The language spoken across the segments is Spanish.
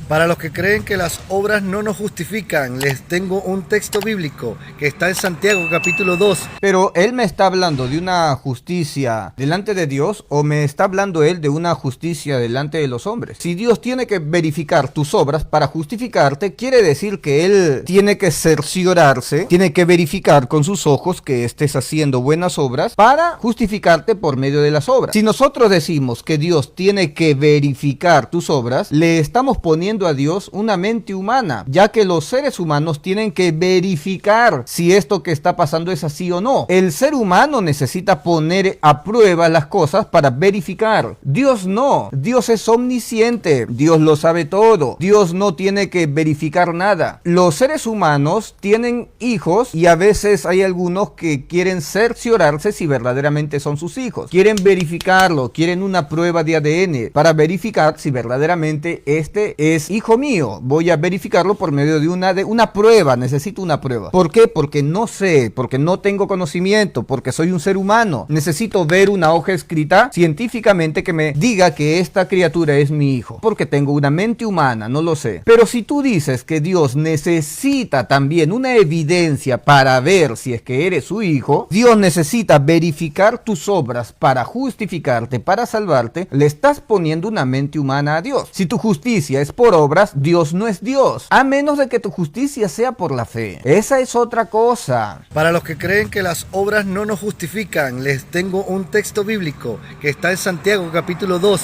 Para los que creen que las obras no nos justifican, les tengo un texto bíblico que está en Santiago capítulo 2. Pero él me está hablando de una justicia delante de Dios, o me está hablando él de una justicia delante de los hombres. Si Dios tiene que verificar tus obras para justificarte, quiere decir que él tiene que cerciorarse, tiene que verificar con sus ojos que estés haciendo buenas obras para justificarte por medio de las obras. Si nosotros decimos que Dios tiene que verificar tus obras, le estamos poniendo a Dios una mente humana, ya que los seres humanos tienen que verificar si esto que está pasando es así o no. El ser humano necesita poner a prueba las cosas para verificar. Dios no. Dios es omnisciente. Dios lo sabe todo. Dios no tiene que verificar nada. Los seres humanos tienen hijos y a veces hay algunos que quieren cerciorarse si verdaderamente son sus hijos. Quieren verificarlo, quieren una prueba de ADN para verificar si verdaderamente este es hijo mío. Voy a verificarlo por medio de una prueba. Necesito una prueba. ¿Por qué? Porque no sé, porque no tengo conocimiento, porque soy un ser humano. Necesito ver una hoja escrita científicamente que me diga que esta criatura es mi hijo, porque tengo una mente humana, no lo sé. Pero si tú dices que Dios necesita también una evidencia para ver si es que eres su hijo, Dios necesita verificar tus obras para justificarte, para salvarte, le estás poniendo una mente humana a Dios. Si tu justicia es por obras, Dios no es Dios, a menos de que tu justicia sea por la fe. Esa es otra cosa. Para los que creen que las obras no nos justifican, les tengo un texto bíblico que está en Santiago capítulo 2.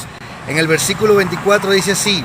En el versículo 24 dice así: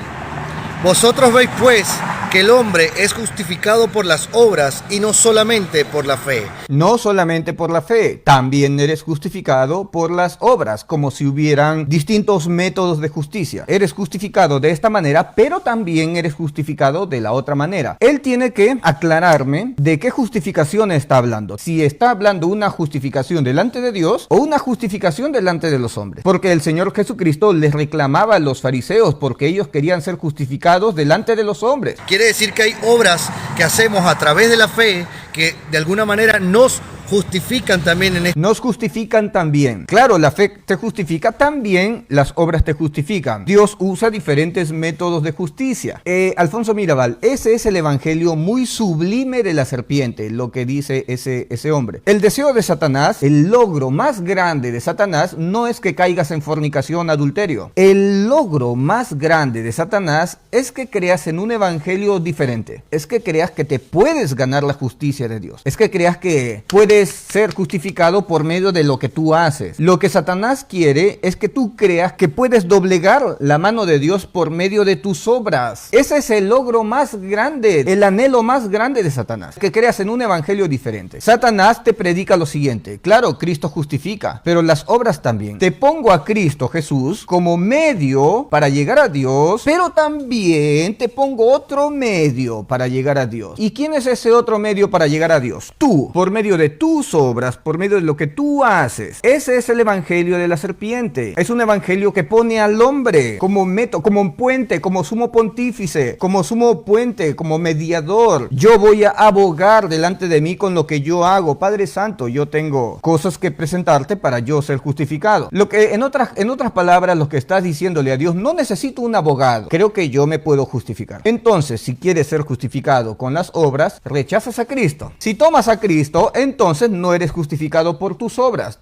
vosotros veis pues que el hombre es justificado por las obras y no solamente por la fe. No solamente por la fe, también eres justificado por las obras, como si hubieran distintos métodos de justicia. Eres justificado de esta manera, pero también eres justificado de la otra manera. Él tiene que aclararme de qué justificación está hablando. Si está hablando una justificación delante de Dios o una justificación delante de los hombres. Porque el Señor Jesucristo les reclamaba a los fariseos porque ellos querían ser justificados delante de los hombres. Quiere decir que hay obras que hacemos a través de la fe que de alguna manera nos justifican también en esto. Nos justifican también. Claro, la fe te justifica, también las obras te justifican. Dios usa diferentes métodos de justicia. Alfonso Mirabal, ese es el evangelio muy sublime de la serpiente, lo que dice ese hombre. El deseo de Satanás, el logro más grande de Satanás, no es que caigas en fornicación, adulterio. El logro más grande de Satanás es que creas en un evangelio diferente. Es que creas que te puedes ganar la justicia de Dios. Es que creas que puedes ser justificado por medio de lo que tú haces. Lo que Satanás quiere es que tú creas que puedes doblegar la mano de Dios por medio de tus obras. Ese es el logro más grande, el anhelo más grande de Satanás, que creas en un evangelio diferente. Satanás te predica lo siguiente: claro, Cristo justifica, pero las obras también. Te pongo a Cristo Jesús como medio para llegar a Dios, pero también te pongo otro medio para llegar a Dios. ¿Y quién es ese otro medio para llegar a Dios? Tú, por medio de tus obras, por medio de lo que tú haces. Ese es el evangelio de la serpiente. Es un evangelio que pone al hombre como método, como puente, como sumo pontífice, como sumo puente, como mediador. Yo voy a abogar delante de mí con lo que yo hago. Padre Santo, yo tengo cosas que presentarte para yo ser justificado. Lo que en otras palabras, lo que estás diciéndole a Dios: no necesito un abogado, creo que yo me puedo justificar. Entonces, si quieres ser justificado con las obras, rechazas a Cristo. Si tomas a Cristo, entonces no eres justificado por tus obras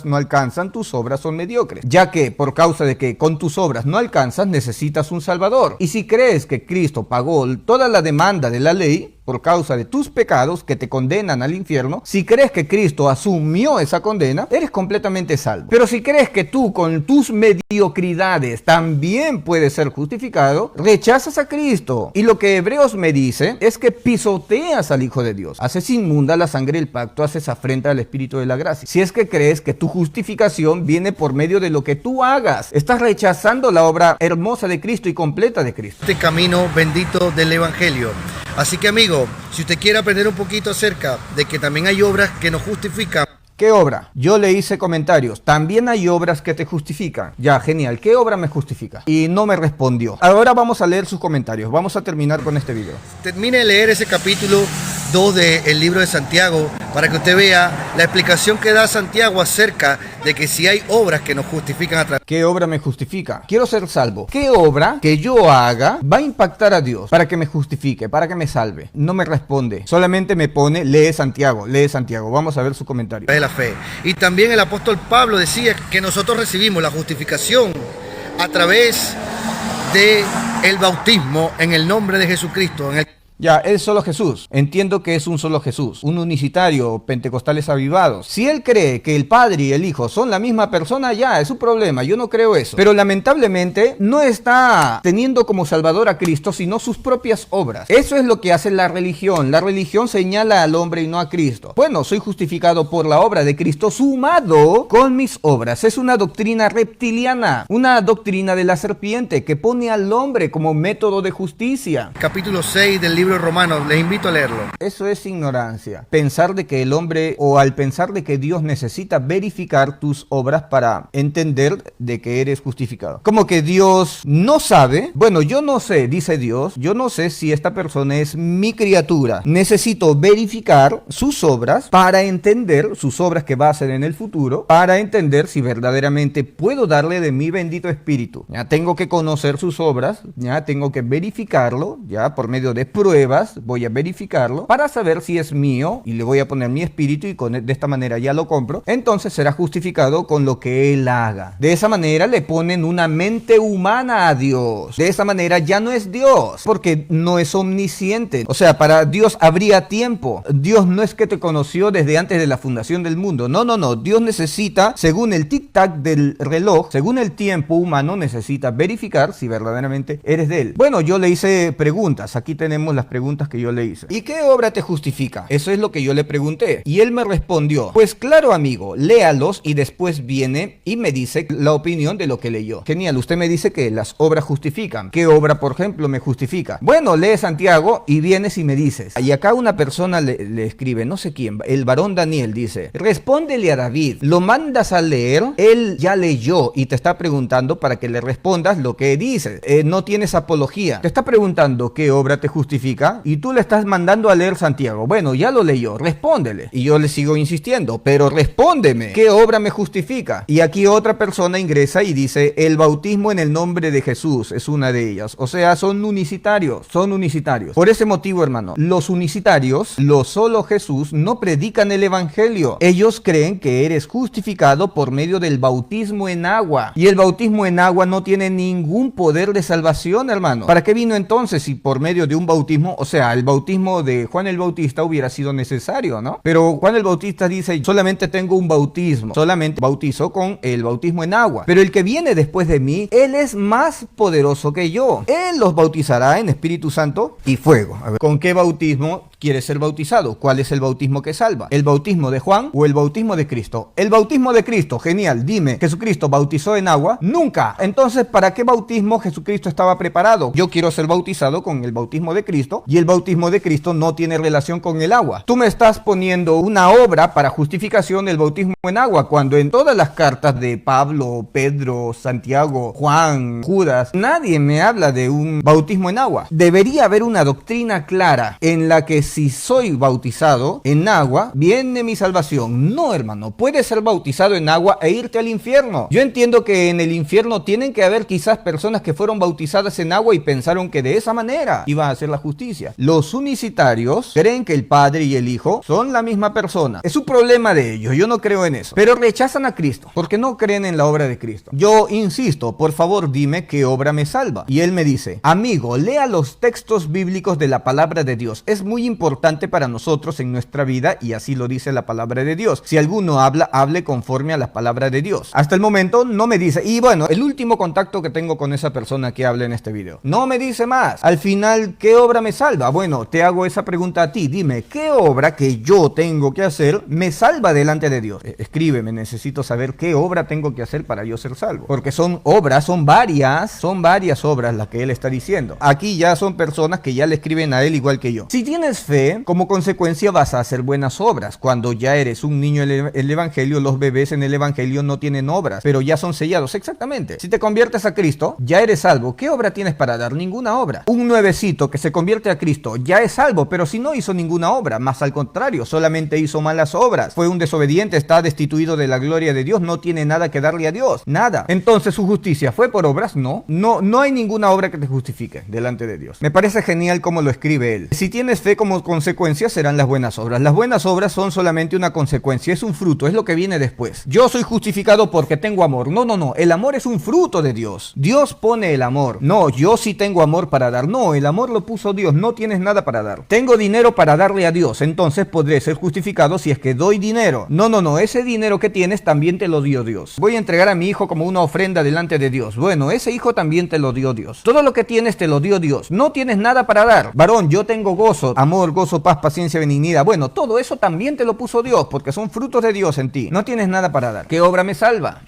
no alcanzan, tus obras son mediocres, ya que por causa de que con tus obras no alcanzas, necesitas un Salvador. Y si crees que Cristo pagó toda la demanda de la ley por causa de tus pecados que te condenan al infierno, si crees que Cristo asumió esa condena, eres completamente salvo. Pero si crees que tú con tus mediocridades también puedes ser justificado, rechazas a Cristo. Y lo que Hebreos me dice es que pisoteas al Hijo de Dios, haces inmunda la sangre del pacto, haces afrenta al Espíritu de la gracia. Si es que crees que tu justificación viene por medio de lo que tú hagas, estás rechazando la obra hermosa de Cristo y completa de Cristo. Este camino bendito del evangelio. Así que, amigo, si usted quiere aprender un poquito acerca de que también hay obras que nos justifican. ¿Qué obra? Yo le hice comentarios. También hay obras que te justifican. Ya, genial. ¿Qué obra me justifica? Y no me respondió. Ahora vamos a leer sus comentarios. Vamos a terminar con este video. Termine de leer ese capítulo 2 del libro de Santiago, para que usted vea la explicación que da Santiago acerca de que si hay obras que nos justifican a través. ¿Qué obra me justifica? Quiero ser salvo. ¿Qué obra que yo haga va a impactar a Dios para que me justifique, para que me salve? No me responde. Solamente me pone, lee Santiago, lee Santiago. Vamos a ver su comentario. De la fe. Y también el apóstol Pablo decía que nosotros recibimos la justificación a través de el bautismo en el nombre de Jesucristo. Ya, es solo Jesús. Entiendo que es un solo Jesús, un unicitario, pentecostales avivados. Si él cree que el Padre y el Hijo son la misma persona, ya, es su problema. Yo no creo eso. Pero lamentablemente no está teniendo como Salvador a Cristo, sino sus propias obras. Eso es lo que hace la religión. La religión señala al hombre y no a Cristo. Bueno, soy justificado por la obra de Cristo sumado con mis obras. Es una doctrina reptiliana, una doctrina de la serpiente que pone al hombre como método de justicia. Capítulo 6 del libro Romanos, les invito a leerlo. Eso es ignorancia. Pensar de que el hombre, o al pensar de que Dios necesita verificar tus obras para entender de que eres justificado. Como que Dios no sabe. Bueno, yo no sé, dice Dios, yo no sé si esta persona es mi criatura. Necesito verificar sus obras para entender sus obras que va a hacer en el futuro, para entender si verdaderamente puedo darle de mi bendito espíritu. Ya tengo que conocer sus obras, ya tengo que verificarlo, ya por medio de pruebas. Voy a verificarlo para saber si es mío y le voy a poner mi espíritu y de esta manera ya lo compro. Entonces será justificado con lo que él haga. De esa manera le ponen una mente humana a Dios. De esa manera ya no es Dios porque no es omnisciente. O sea, para Dios habría tiempo. Dios no es que te conoció desde antes de la fundación del mundo. No, no, no. Dios necesita, según el tic-tac del reloj, según el tiempo humano, necesita verificar si verdaderamente eres de él. Bueno, yo le hice preguntas. Aquí tenemos las preguntas que yo le hice. ¿Y qué obra te justifica? Eso es lo que yo le pregunté. Y él me respondió, pues claro amigo, léalos y después viene y me dice la opinión de lo que leyó. Genial, usted me dice que las obras justifican. ¿Qué obra, por ejemplo, me justifica? Bueno, lee Santiago y vienes y me dices. Y acá una persona le escribe, no sé quién, el varón Daniel dice, respóndele a David, lo mandas a leer, él ya leyó y te está preguntando para que le respondas lo que dice. No tienes apología. Te está preguntando qué obra te justifica y tú le estás mandando a leer Santiago. Bueno, ya lo leyó, respóndele. Y yo le sigo insistiendo, pero respóndeme, ¿qué obra me justifica? Y aquí otra persona ingresa y dice, el bautismo en el nombre de Jesús es una de ellas. O sea, son unicitarios, son unicitarios. Por ese motivo, hermano, los unicitarios, los solo Jesús, no predican el evangelio. Ellos creen que eres justificado por medio del bautismo en agua. Y el bautismo en agua no tiene ningún poder de salvación, hermano. ¿Para qué vino entonces si por medio de un bautismo, o sea, el bautismo de Juan el Bautista hubiera sido necesario, ¿no? Pero Juan el Bautista dice, solamente tengo un bautismo, solamente bautizo con el bautismo en agua. Pero el que viene después de mí, él es más poderoso que yo. Él los bautizará en Espíritu Santo y fuego. A ver, ¿con qué bautismo quieres ser bautizado? ¿Cuál es el bautismo que salva? ¿El bautismo de Juan o el bautismo de Cristo? El bautismo de Cristo, genial. Dime, ¿Jesucristo bautizó en agua? Nunca. Entonces, ¿para qué bautismo Jesucristo estaba preparado? Yo quiero ser bautizado con el bautismo de Cristo y el bautismo de Cristo no tiene relación con el agua. Tú me estás poniendo una obra para justificación del bautismo en agua, cuando en todas las cartas de Pablo, Pedro, Santiago, Juan, Judas, nadie me habla de un bautismo en agua. Debería haber una doctrina clara en la que si soy bautizado en agua, viene mi salvación. No, hermano, puedes ser bautizado en agua e irte al infierno. Yo entiendo que en el infierno tienen que haber quizás personas que fueron bautizadas en agua y pensaron que de esa manera iba a hacer la justicia. Los unicitarios creen que el Padre y el Hijo son la misma persona. Es un problema de ellos, yo no creo en eso. Pero rechazan a Cristo porque no creen en la obra de Cristo. Yo insisto, por favor dime qué obra me salva. Y él me dice, amigo, lea los textos bíblicos de la palabra de Dios. Es muy importante para nosotros en nuestra vida y así lo dice la palabra de Dios. Si alguno habla, hable conforme a la palabra de Dios. Hasta el momento no me dice. Y bueno, el último contacto que tengo con esa persona que habla en este video, no me dice más. Al final, ¿qué obra me salva? Bueno, te hago esa pregunta a ti. Dime, ¿qué obra que yo tengo que hacer me salva delante de Dios? Escríbeme, necesito saber qué obra tengo que hacer para yo ser salvo. Porque son obras, son varias obras las que él está diciendo. Aquí ya son personas que ya le escriben a él igual que yo. Si tienes fe, como consecuencia vas a hacer buenas obras. Cuando ya eres un niño en el Evangelio, los bebés en el Evangelio no tienen obras, pero ya son sellados. Exactamente. Si te conviertes a Cristo, ya eres salvo. ¿Qué obra tienes para dar? Ninguna obra. Un nuevecito que se convierte a Cristo ya es salvo, pero si no hizo ninguna obra, más al contrario, solamente hizo malas obras. Fue un desobediente, está destituido de la gloria de Dios, no tiene nada que darle a Dios. Nada. Entonces, ¿su justicia fue por obras? No hay ninguna obra que te justifique delante de Dios. Me parece genial cómo lo escribe él. Si tienes fe como consecuencia, serán las buenas obras. Las buenas obras son solamente una consecuencia, es un fruto, es lo que viene después. Yo soy justificado porque tengo amor. No. El amor es un fruto de Dios. Dios pone el amor. No, yo sí tengo amor para dar. No, el amor lo puso Dios. No tienes nada para dar. Tengo dinero para darle a Dios. Entonces podré ser justificado si es que doy dinero. No. Ese dinero que tienes también te lo dio Dios. Voy a entregar a mi hijo como una ofrenda delante de Dios. Bueno, ese hijo también te lo dio Dios. Todo lo que tienes te lo dio Dios. No tienes nada para dar. Varón, yo tengo gozo, amor, gozo, paz, paciencia, benignidad. Bueno, todo eso también te lo puso Dios, porque son frutos de Dios en ti. No tienes nada para dar. ¿Qué obra me salva?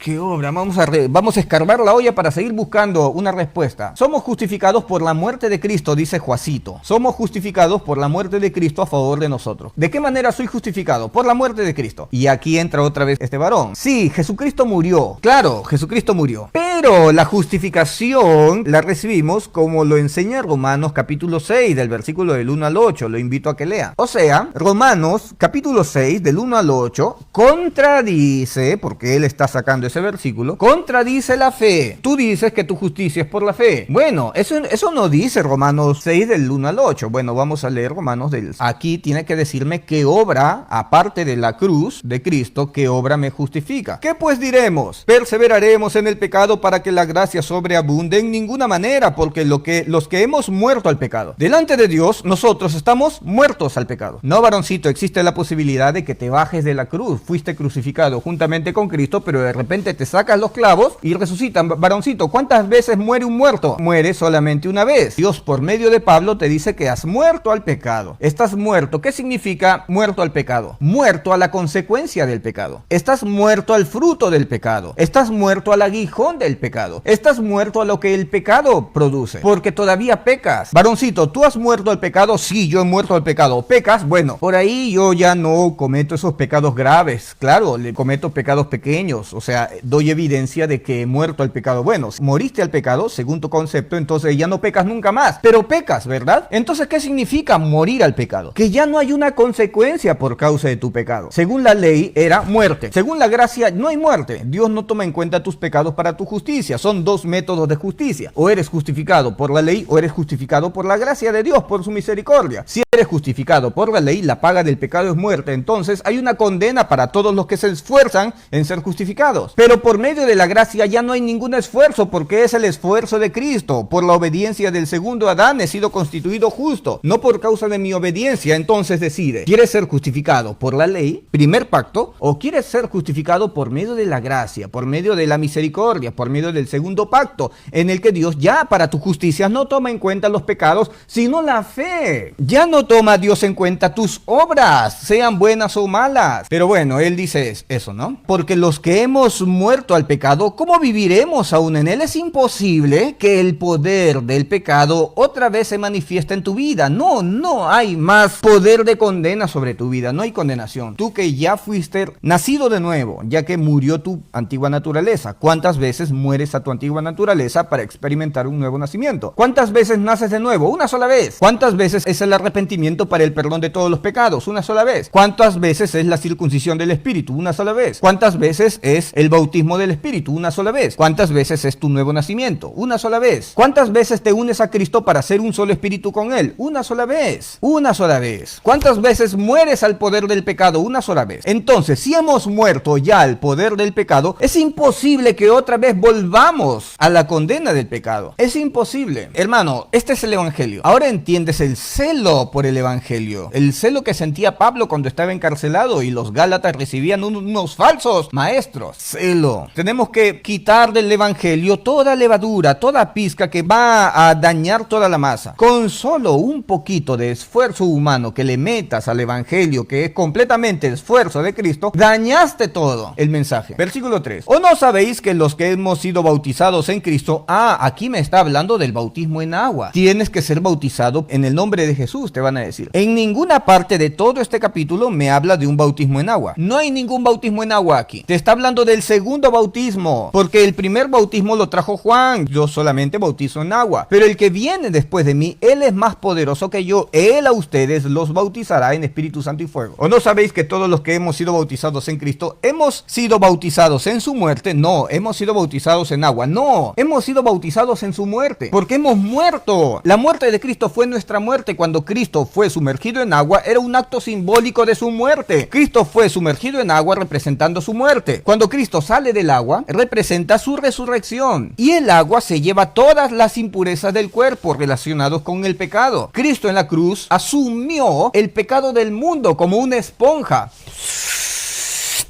¿Qué obra? Vamos a escarbar la olla para seguir buscando una respuesta. Somos justificados por la muerte de Cristo, dice Juacito. Somos justificados por la muerte de Cristo a favor de nosotros. ¿De qué manera soy justificado? Por la muerte de Cristo. Y aquí entra otra vez este varón. Sí, Jesucristo murió. Claro, Jesucristo murió. Pero la justificación la recibimos como lo enseña Romanos capítulo 6, del versículo del 1 al 8. Lo invito a que lea. O sea, Romanos capítulo 6, del 1 al 8, contradice, porque él está sacando ese versículo, contradice la fe. Tú dices que tu justicia es por la fe. Bueno, eso no dice Romanos 6 del 1 al 8. Bueno, vamos a leer Romanos del... Aquí tiene que decirme qué obra, aparte de la cruz de Cristo, qué obra me justifica. ¿Qué pues diremos? ¿Perseveraremos en el pecado para que la gracia sobreabunde? En ninguna manera, porque los que hemos muerto al pecado, delante de Dios, nosotros estamos muertos al pecado. No, varoncito, existe la posibilidad de que te bajes de la cruz. Fuiste crucificado juntamente con Cristo, pero de repente te sacas los clavos y resucitan. Varoncito, ¿cuántas veces muere un muerto? Muere solamente una vez. Dios, por medio de Pablo, te dice que has muerto al pecado. Estás muerto. ¿Qué significa muerto al pecado? Muerto a la consecuencia del pecado. Estás muerto al fruto del pecado. Estás muerto al aguijón del pecado. Estás muerto a lo que el pecado produce, porque todavía pecas. Varoncito, ¿tú has muerto al pecado? Sí, yo he muerto al pecado. ¿Pecas? Bueno, por ahí yo ya no cometo esos pecados graves. Claro, le cometo pecados pequeños. O sea, doy evidencia de que he muerto al pecado. Bueno, si moriste al pecado, según tu concepto, entonces ya no pecas nunca más. Pero pecas, ¿verdad? Entonces, ¿qué significa morir al pecado? Que ya no hay una consecuencia por causa de tu pecado. Según la ley, era muerte. Según la gracia, no hay muerte. Dios no toma en cuenta tus pecados para tu justicia. Son dos métodos de justicia. O eres justificado por la ley, o eres justificado por la gracia de Dios, por su misericordia. Si eres justificado por la ley, la paga del pecado es muerte. Entonces, hay una condena para todos los que se esfuerzan en ser justificados. Pero por medio de la gracia ya no hay ningún esfuerzo, porque es el esfuerzo de Cristo. Por la obediencia del segundo Adán he sido constituido justo, no por causa de mi obediencia. Entonces decide, ¿quieres ser justificado por la ley, primer pacto, o quieres ser justificado por medio de la gracia, por medio de la misericordia, por medio del segundo pacto, en el que Dios ya para tu justicia no toma en cuenta los pecados, sino la fe? Ya no toma Dios en cuenta tus obras, sean buenas o malas. Pero bueno, él dice eso, ¿no? Porque los que hemos muerto al pecado, ¿cómo viviremos aún en él? Es imposible que el poder del pecado otra vez se manifieste en tu vida. No hay más poder de condena sobre tu vida, no hay condenación. Tú que ya fuiste nacido de nuevo, ya que murió tu antigua naturaleza. ¿Cuántas veces mueres a tu antigua naturaleza para experimentar un nuevo nacimiento? ¿Cuántas veces naces de nuevo? Una sola vez. ¿Cuántas veces es el arrepentimiento para el perdón de todos los pecados? Una sola vez. ¿Cuántas veces es la circuncisión del Espíritu? Una sola vez. ¿Cuántas veces es el bautismo del Espíritu? Una sola vez. ¿Cuántas veces es tu nuevo nacimiento? Una sola vez. ¿Cuántas veces te unes a Cristo para ser un solo espíritu con Él? Una sola vez. Una sola vez. ¿Cuántas veces mueres al poder del pecado? Una sola vez. Entonces, si hemos muerto ya al poder del pecado, es imposible que otra vez volvamos a la condena del pecado. Es imposible. Hermano, este es el Evangelio. Ahora entiendes el celo por el Evangelio. El celo que sentía Pablo cuando estaba encarcelado y los Gálatas recibían unos falsos maestros. velo. Tenemos que quitar del evangelio toda levadura, toda pizca que va a dañar toda la masa. Con solo un poquito de esfuerzo humano que le metas al evangelio, que es completamente esfuerzo de Cristo, dañaste todo el mensaje. Versículo 3. ¿O no sabéis que los que hemos sido bautizados en Cristo, aquí me está hablando del bautismo en agua? Tienes que ser bautizado en el nombre de Jesús, te van a decir. En ninguna parte de todo este capítulo me habla de un bautismo en agua. No hay ningún bautismo en agua aquí. Te está hablando del segundo bautismo, porque el primer bautismo lo trajo Juan. Yo solamente bautizo en agua. Pero el que viene después de mí, él es más poderoso que yo. Él a ustedes los bautizará en Espíritu Santo y fuego. ¿O no sabéis que todos los que hemos sido bautizados en Cristo, hemos sido bautizados en su muerte? No, hemos sido bautizados en agua. No, hemos sido bautizados en su muerte, porque hemos muerto. La muerte de Cristo fue nuestra muerte. Cuando Cristo fue sumergido en agua, era un acto simbólico de su muerte. Cristo fue sumergido en agua representando su muerte. Cuando Cristo sale del agua, representa su resurrección. Y el agua se lleva todas las impurezas del cuerpo relacionados con el pecado. Cristo en la cruz asumió el pecado del mundo como una esponja.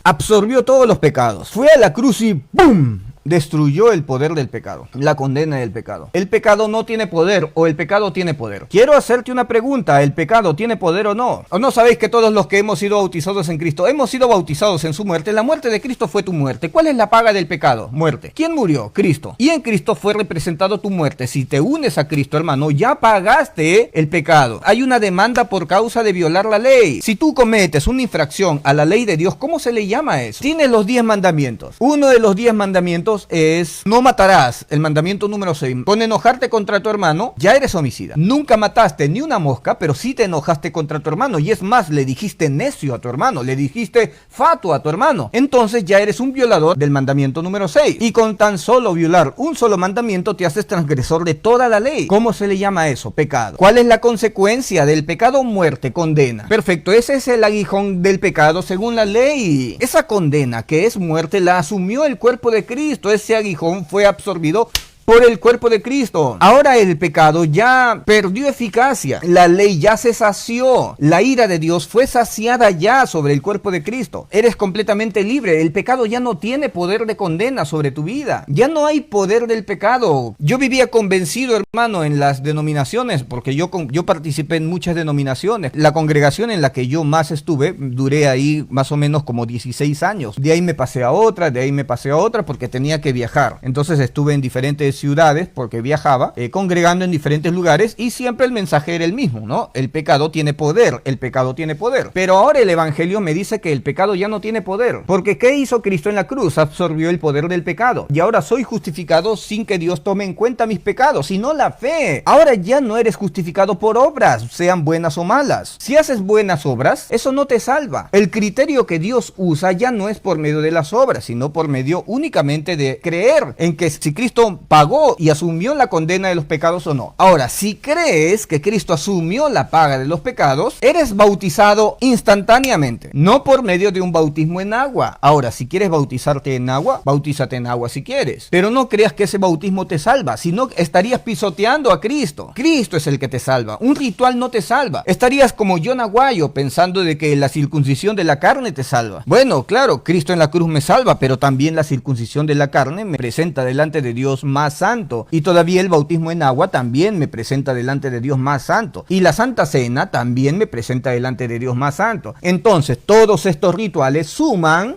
Absorbió todos los pecados. Fue a la cruz y ¡pum! Destruyó el poder del pecado, la condena del pecado. El pecado no tiene poder, o el pecado tiene poder. Quiero hacerte una pregunta: ¿el pecado tiene poder o no? ¿O no sabéis que todos los que hemos sido bautizados en Cristo, hemos sido bautizados en su muerte? La muerte de Cristo fue tu muerte. ¿Cuál es la paga del pecado? Muerte. ¿Quién murió? Cristo. Y en Cristo fue representado tu muerte. Si te unes a Cristo, hermano, ya pagaste el pecado. Hay una demanda por causa de violar la ley. Si tú cometes una infracción a la ley de Dios, ¿cómo se le llama eso? Tienes los 10 mandamientos. Uno de los 10 mandamientos es: no matarás. El mandamiento número 6. Con enojarte contra tu hermano, ya eres homicida. Nunca mataste ni una mosca, pero sí te enojaste contra tu hermano. Y es más, le dijiste necio a tu hermano, le dijiste fatuo a tu hermano. Entonces ya eres un violador del mandamiento número 6. Y con tan solo violar un solo mandamiento, te haces transgresor de toda la ley. ¿Cómo se le llama eso? Pecado. ¿Cuál es la consecuencia del pecado? Muerte, condena. Perfecto, ese es el aguijón del pecado según la ley. Esa condena, que es muerte, la asumió el cuerpo de Cristo. Ese aguijón fue absorbido por el cuerpo de Cristo. Ahora el pecado ya perdió eficacia. La ley ya se sació. La ira de Dios fue saciada ya sobre el cuerpo de Cristo. Eres completamente libre. El pecado ya no tiene poder de condena sobre tu vida. Ya no hay poder del pecado. Yo vivía convencido, hermano, en las denominaciones, porque yo participé en muchas denominaciones. La congregación en la que yo más estuve, duré ahí más o menos como 16 años. De ahí me pasé a otra, porque tenía que viajar. Entonces estuve en diferentes ciudades porque viajaba, congregando en diferentes lugares, y siempre el mensaje era el mismo, ¿no? El pecado tiene poder, el pecado tiene poder. Pero ahora el evangelio me dice que el pecado ya no tiene poder, porque ¿qué hizo Cristo en la cruz? Absorbió el poder del pecado, y ahora soy justificado sin que Dios tome en cuenta mis pecados, sino la fe. Ahora ya no eres justificado por obras, sean buenas o malas. Si haces buenas obras, eso no te salva. El criterio que Dios usa ya no es por medio de las obras, sino por medio únicamente de creer en que si Cristo pagó y asumió la condena de los pecados o no. Ahora, si crees que Cristo asumió la paga de los pecados, eres bautizado instantáneamente, no por medio de un bautismo en agua. Ahora, si quieres bautizarte en agua, bautízate en agua si quieres, pero no creas que ese bautismo te salva, sino estarías pisoteando a Cristo. Cristo es el que te salva. Un ritual no te salva. Estarías como John Aguayo pensando de que la circuncisión de la carne te salva. Bueno, claro, Cristo en la cruz me salva, pero también la circuncisión de la carne me presenta delante de Dios más santo, y todavía el bautismo en agua también me presenta delante de Dios más santo, y la Santa Cena también me presenta delante de Dios más santo. Entonces todos estos rituales suman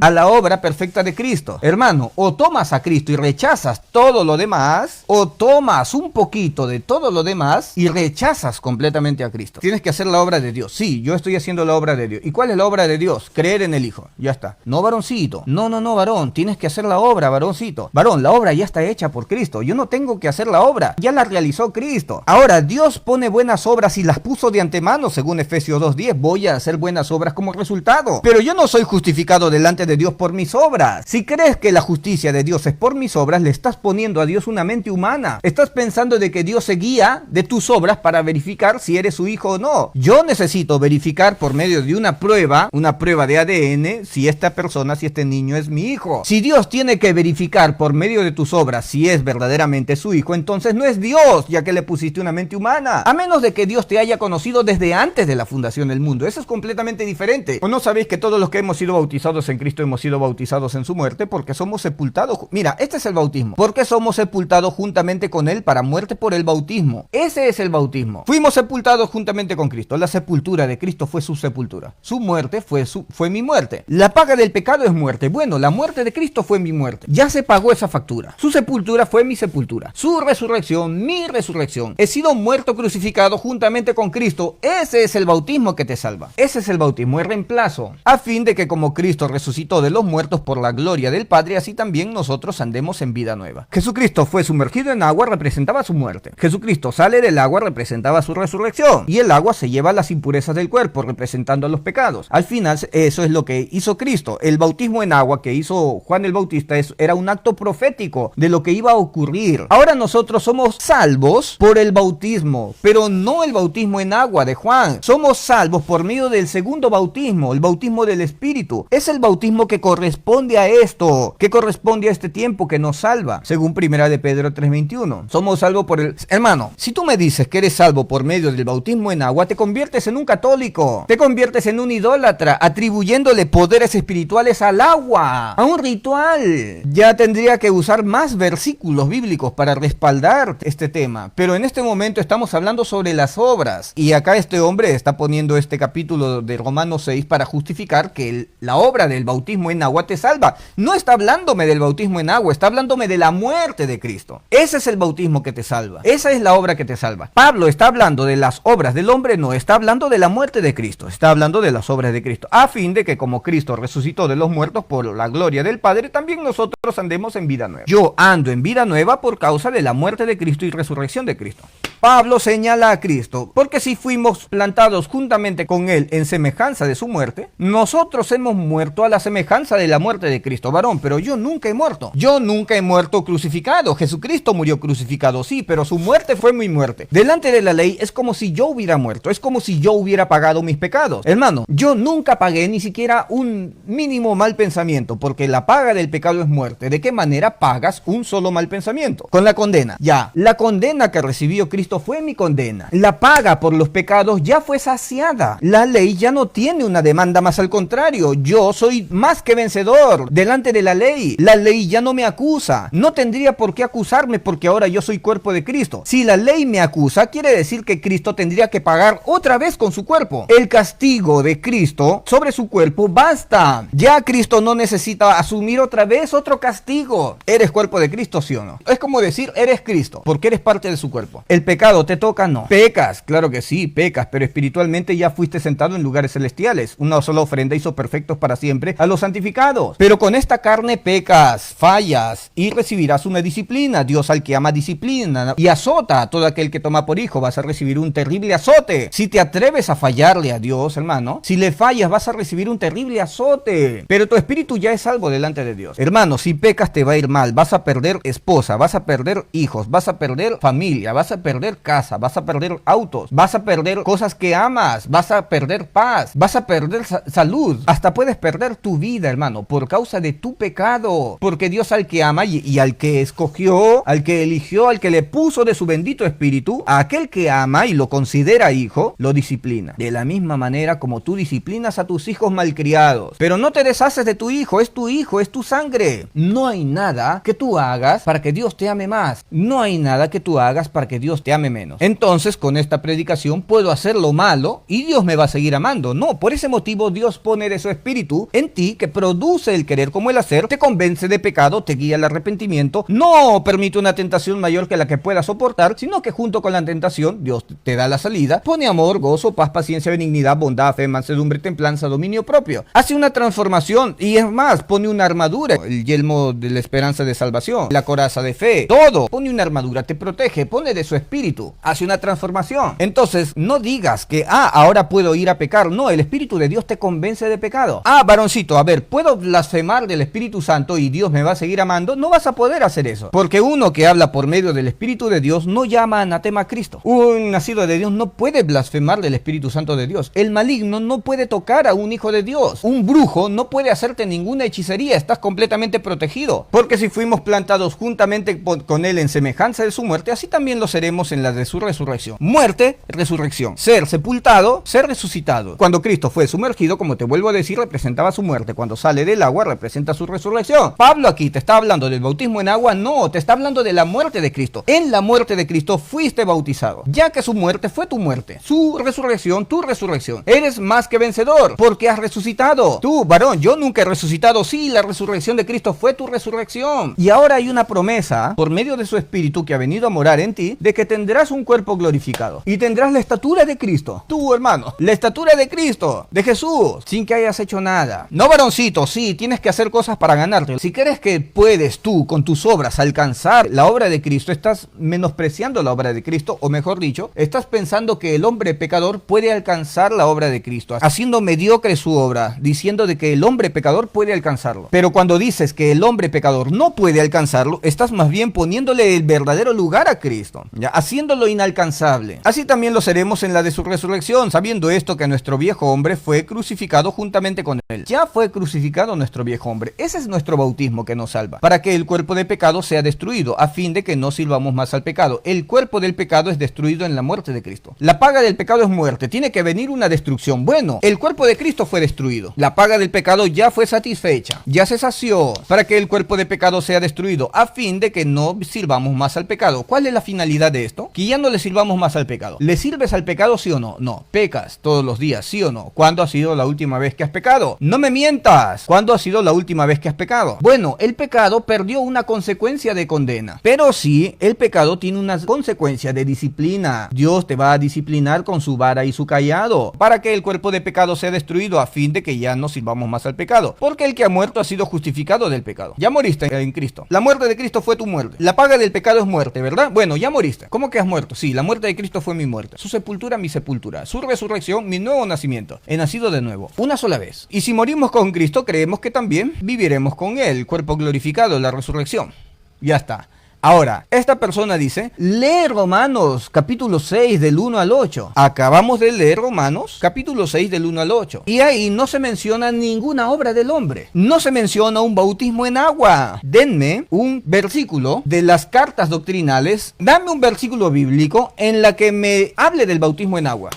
a la obra perfecta de Cristo. Hermano, o tomas a Cristo y rechazas todo lo demás, o tomas un poquito de todo lo demás y rechazas completamente a Cristo. Tienes que hacer la obra de Dios. Sí, yo estoy haciendo la obra de Dios. ¿Y cuál es la obra de Dios? Creer en el Hijo. Ya está. No, varoncito. No, varón. Tienes que hacer la obra, varoncito. Varón, la obra ya está hecha por Cristo. Yo no tengo que hacer la obra. Ya la realizó Cristo. Ahora, Dios pone buenas obras y las puso de antemano, según Efesios 2:10. Voy a hacer buenas obras como resultado. Pero yo no soy justificado delante de Dios por mis obras. Si crees que la justicia de Dios es por mis obras, le estás poniendo a Dios una mente humana. Estás pensando de que Dios se guía de tus obras para verificar si eres su hijo o no. Yo necesito verificar por medio de una prueba de ADN, si esta persona, si este niño es mi hijo. Si Dios tiene que verificar por medio de tus obras, si es verdaderamente su hijo, entonces no es Dios, ya que le pusiste una mente humana. A menos de que Dios te haya conocido desde antes de la fundación del mundo. Eso es completamente diferente. ¿O no sabéis que todos los que hemos sido bautizados en Cristo hemos sido bautizados en su muerte? Porque somos sepultados. Mira, este es el bautismo. Porque somos sepultados juntamente con Él para muerte por el bautismo. Ese es el bautismo. Fuimos sepultados juntamente con Cristo. La sepultura de Cristo fue su sepultura. Su muerte fue mi muerte. La paga del pecado es muerte. Bueno, la muerte de Cristo fue mi muerte. Ya se pagó esa factura. Su sepultura fue mi sepultura. Su resurrección, mi resurrección. He sido muerto crucificado juntamente con Cristo. Ese es el bautismo que te salva. Ese es el bautismo, el reemplazo. A fin de que como Cristo resucitó de los muertos por la gloria del Padre, así también nosotros andemos en vida nueva. Jesucristo fue sumergido en agua, representaba su muerte. Jesucristo sale del agua, representaba su resurrección. Y el agua se lleva las impurezas del cuerpo, representando los pecados. Al final, eso es lo que hizo Cristo. El bautismo en agua que hizo Juan el Bautista era un acto profético de lo que iba a ocurrir. Ahora nosotros somos salvos por el bautismo, pero no el bautismo en agua de Juan. Somos salvos por medio del segundo bautismo, el bautismo del Espíritu. Es el bautismo que corresponde a esto, que corresponde a este tiempo que nos salva, según 1 de Pedro 3:21. Somos salvos por el... Hermano, si tú me dices que eres salvo por medio del bautismo en agua, te conviertes en un católico, te conviertes en un idólatra, atribuyéndole poderes espirituales al agua, a un ritual. Ya tendría que usar más versículos bíblicos para respaldar este tema, pero en este momento estamos hablando sobre las obras, y acá este hombre está poniendo este capítulo de Romanos 6 para justificar que la obra del bautismo en agua te salva. No está hablándome del bautismo en agua, está hablándome de la muerte de Cristo. Ese es el bautismo que te salva, esa es la obra que te salva. Pablo está hablando de las obras del hombre, no está hablando de la muerte de Cristo, está hablando de las obras de Cristo, a fin de que como Cristo resucitó de los muertos por la gloria del Padre, también nosotros andemos en vida nueva. Yo ando en vida nueva por causa de la muerte de Cristo y resurrección de Cristo. Pablo señala a Cristo, porque si fuimos plantados juntamente con Él en semejanza de su muerte, nosotros hemos muerto a la semejanza de la muerte de Cristo, varón, pero yo nunca he muerto. Yo nunca he muerto crucificado. Jesucristo murió crucificado, sí, pero su muerte fue mi muerte. Delante de la ley es como si yo hubiera muerto, es como si yo hubiera pagado mis pecados. Hermano, yo nunca pagué ni siquiera un mínimo mal pensamiento, porque la paga del pecado es muerte. ¿De qué manera pagas un solo mal pensamiento? Con la condena. Ya, la condena que recibió Cristo fue mi condena. La paga por los pecados ya fue saciada. La ley ya no tiene una demanda, más al contrario, yo soy más que vencedor delante de la ley. La ley ya no me acusa. No tendría por qué acusarme porque ahora yo soy cuerpo de Cristo. Si la ley me acusa, quiere decir que Cristo tendría que pagar otra vez con su cuerpo. El castigo de Cristo sobre su cuerpo basta. Ya Cristo no necesita asumir otra vez otro castigo. ¿Eres cuerpo de Cristo, sí o no? Es como decir, eres Cristo, porque eres parte de su cuerpo. El pecado te toca, no. Pecas, claro que sí, pecas, pero espiritualmente ya fuiste sentado en lugares celestiales. Una sola ofrenda hizo perfectos para siempre a los santificados. Pero con esta carne pecas, fallas y recibirás una disciplina. Dios al que ama disciplina y azota a todo aquel que toma por hijo. Vas a recibir un terrible azote. Si te atreves a fallarle a Dios, hermano, si le fallas vas a recibir un terrible azote. Pero tu espíritu ya es salvo delante de Dios. Hermano, si pecas te va a ir mal. Vas a perder esposa, vas a perder hijos, vas a perder familia, vas a perder casa, vas a perder autos, vas a perder cosas que amas, vas a perder paz, vas a perder salud, hasta puedes perder tu vida, hermano, por causa de tu pecado, porque Dios al que ama y al que escogió, al que eligió, al que le puso de su bendito espíritu, a aquel que ama y lo considera hijo, lo disciplina, de la misma manera como tú disciplinas a tus hijos malcriados. Pero no te deshaces de tu hijo, es tu sangre. No hay nada que tú hagas para que Dios te ame más, no hay nada que tú hagas para que Dios te ame menos. Entonces con esta predicación puedo hacer lo malo y Dios me va a seguir amando. No, por ese motivo Dios pone de su espíritu en ti, que produce el querer como el hacer, te convence de pecado, te guía al arrepentimiento, no permite una tentación mayor que la que puedas soportar, sino que junto con la tentación Dios te da la salida, pone amor, gozo, paz, paciencia, benignidad, bondad, fe, mansedumbre, templanza, dominio propio. Hace una transformación y es más, pone una armadura, el yelmo de la esperanza de salvación, la coraza de fe, todo, pone una armadura, te protege, pone de su espíritu espíritu, hace una transformación. Entonces, no digas que, ahora puedo ir a pecar. No, el Espíritu de Dios te convence de pecado. Varoncito, a ver, ¿puedo blasfemar del Espíritu Santo y Dios me va a seguir amando? No vas a poder hacer eso. Porque uno que habla por medio del Espíritu de Dios no llama anatema a Cristo. Un nacido de Dios no puede blasfemar del Espíritu Santo de Dios. El maligno no puede tocar a un hijo de Dios. Un brujo no puede hacerte ninguna hechicería. Estás completamente protegido. Porque si fuimos plantados juntamente con él en semejanza de su muerte, así también lo seremos en la de su resurrección. Muerte, resurrección. Ser sepultado, ser resucitado. Cuando Cristo fue sumergido, como te vuelvo a decir, representaba su muerte. Cuando sale del agua, representa su resurrección. Pablo aquí te está hablando del bautismo en agua. No, te está hablando de la muerte de Cristo. En la muerte de Cristo fuiste bautizado, ya que su muerte fue tu muerte, su resurrección, tu resurrección. Eres más que vencedor, porque has resucitado. Tú, varón, yo nunca he resucitado. Sí, la resurrección de Cristo fue tu resurrección. Y ahora hay una promesa, por medio de su Espíritu que ha venido a morar en ti, de que tendrás un cuerpo glorificado. Y tendrás la estatura de Cristo. Tú, hermano, la estatura de Cristo, de Jesús, sin que hayas hecho nada. No, varoncito, sí, tienes que hacer cosas para ganarte. Si crees que puedes tú, con tus obras, alcanzar la obra de Cristo, estás menospreciando la obra de Cristo, o mejor dicho, estás pensando que el hombre pecador puede alcanzar la obra de Cristo, haciendo mediocre su obra, diciendo de que el hombre pecador puede alcanzarlo. Pero cuando dices que el hombre pecador no puede alcanzarlo, estás más bien poniéndole el verdadero lugar a Cristo, ¿ya? Haciéndolo inalcanzable. Así también lo seremos en la de su resurrección, sabiendo esto, que nuestro viejo hombre fue crucificado juntamente con él. Ya fue crucificado nuestro viejo hombre. Ese es nuestro bautismo que nos salva, para que el cuerpo de pecado sea destruido, a fin de que no sirvamos más al pecado. El cuerpo del pecado es destruido en la muerte de Cristo. La paga del pecado es muerte. Tiene que venir una destrucción. Bueno, el cuerpo de Cristo fue destruido. La paga del pecado ya fue satisfecha, ya se sació, para que el cuerpo de pecado sea destruido, a fin de que no sirvamos más al pecado. ¿Cuál es la finalidad de esto? Que ya no le sirvamos más al pecado. ¿Le sirves al pecado, sí o no? No. ¿Pecas todos los días, sí o no? ¿Cuándo ha sido la última vez que has pecado? No me mientas. ¿Cuándo ha sido la última vez que has pecado? Bueno, el pecado perdió una consecuencia de condena, pero sí, el pecado tiene una consecuencia de disciplina. Dios te va a disciplinar con su vara y su cayado, para que el cuerpo de pecado sea destruido, a fin de que ya no sirvamos más al pecado. Porque el que ha muerto ha sido justificado del pecado. Ya moriste en Cristo. La muerte de Cristo fue tu muerte. La paga del pecado es muerte, ¿verdad? Bueno, ya moriste. ¿Cómo que has muerto? Sí, la muerte de Cristo fue mi muerte. Su sepultura, mi sepultura. Su resurrección, mi nuevo nacimiento. He nacido de nuevo, una sola vez. Y si morimos con Cristo, creemos que también viviremos con Él, cuerpo glorificado, la resurrección. Ya está. Ahora, esta persona dice, lee Romanos capítulo 6 del 1 al 8. Acabamos de leer Romanos capítulo 6 del 1 al 8. Y ahí no se menciona ninguna obra del hombre. No se menciona un bautismo en agua. Denme un versículo de las cartas doctrinales. Dame un versículo bíblico en la que me hable del bautismo en agua.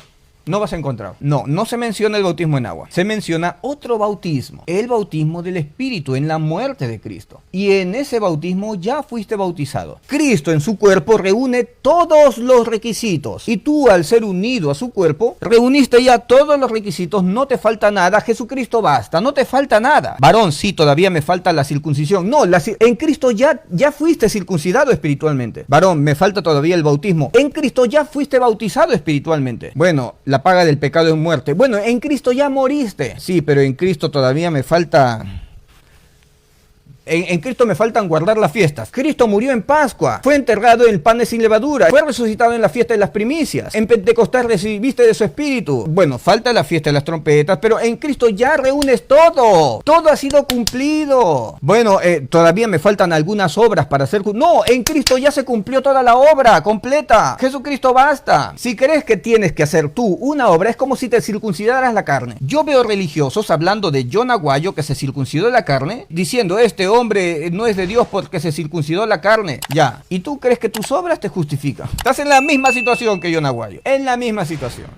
No vas a encontrar. No, no se menciona el bautismo en agua. Se menciona otro bautismo. El bautismo del Espíritu en la muerte de Cristo. Y en ese bautismo ya fuiste bautizado. Cristo en su cuerpo reúne todos los requisitos. Y tú, al ser unido a su cuerpo, reuniste ya todos los requisitos. No te falta nada. Jesucristo basta. No te falta nada. Varón, sí, todavía me falta la circuncisión. No, en Cristo ya fuiste circuncidado espiritualmente. Varón, me falta todavía el bautismo. En Cristo ya fuiste bautizado espiritualmente. Bueno, la paga del pecado es muerte. Bueno, en Cristo ya moriste. Sí, pero en Cristo todavía me falta... En Cristo me faltan guardar las fiestas. Cristo murió en Pascua. Fue enterrado en panes sin levadura. Fue resucitado en la fiesta de las primicias. En Pentecostés recibiste de su espíritu. Bueno, falta la fiesta de las trompetas, pero en Cristo ya reúnes todo. Todo ha sido cumplido. Bueno, todavía me faltan algunas obras para hacer... No, en Cristo ya se cumplió toda la obra completa. Jesucristo basta. Si crees que tienes que hacer tú una obra, es como si te circuncidaras la carne. Yo veo religiosos hablando de John Aguayo, que se circuncidó la carne, diciendo, este hombre no es de Dios porque se circuncidó la carne. Ya. ¿Y tú crees que tus obras te justifican? Estás en la misma situación que John Aguayo. En la misma situación.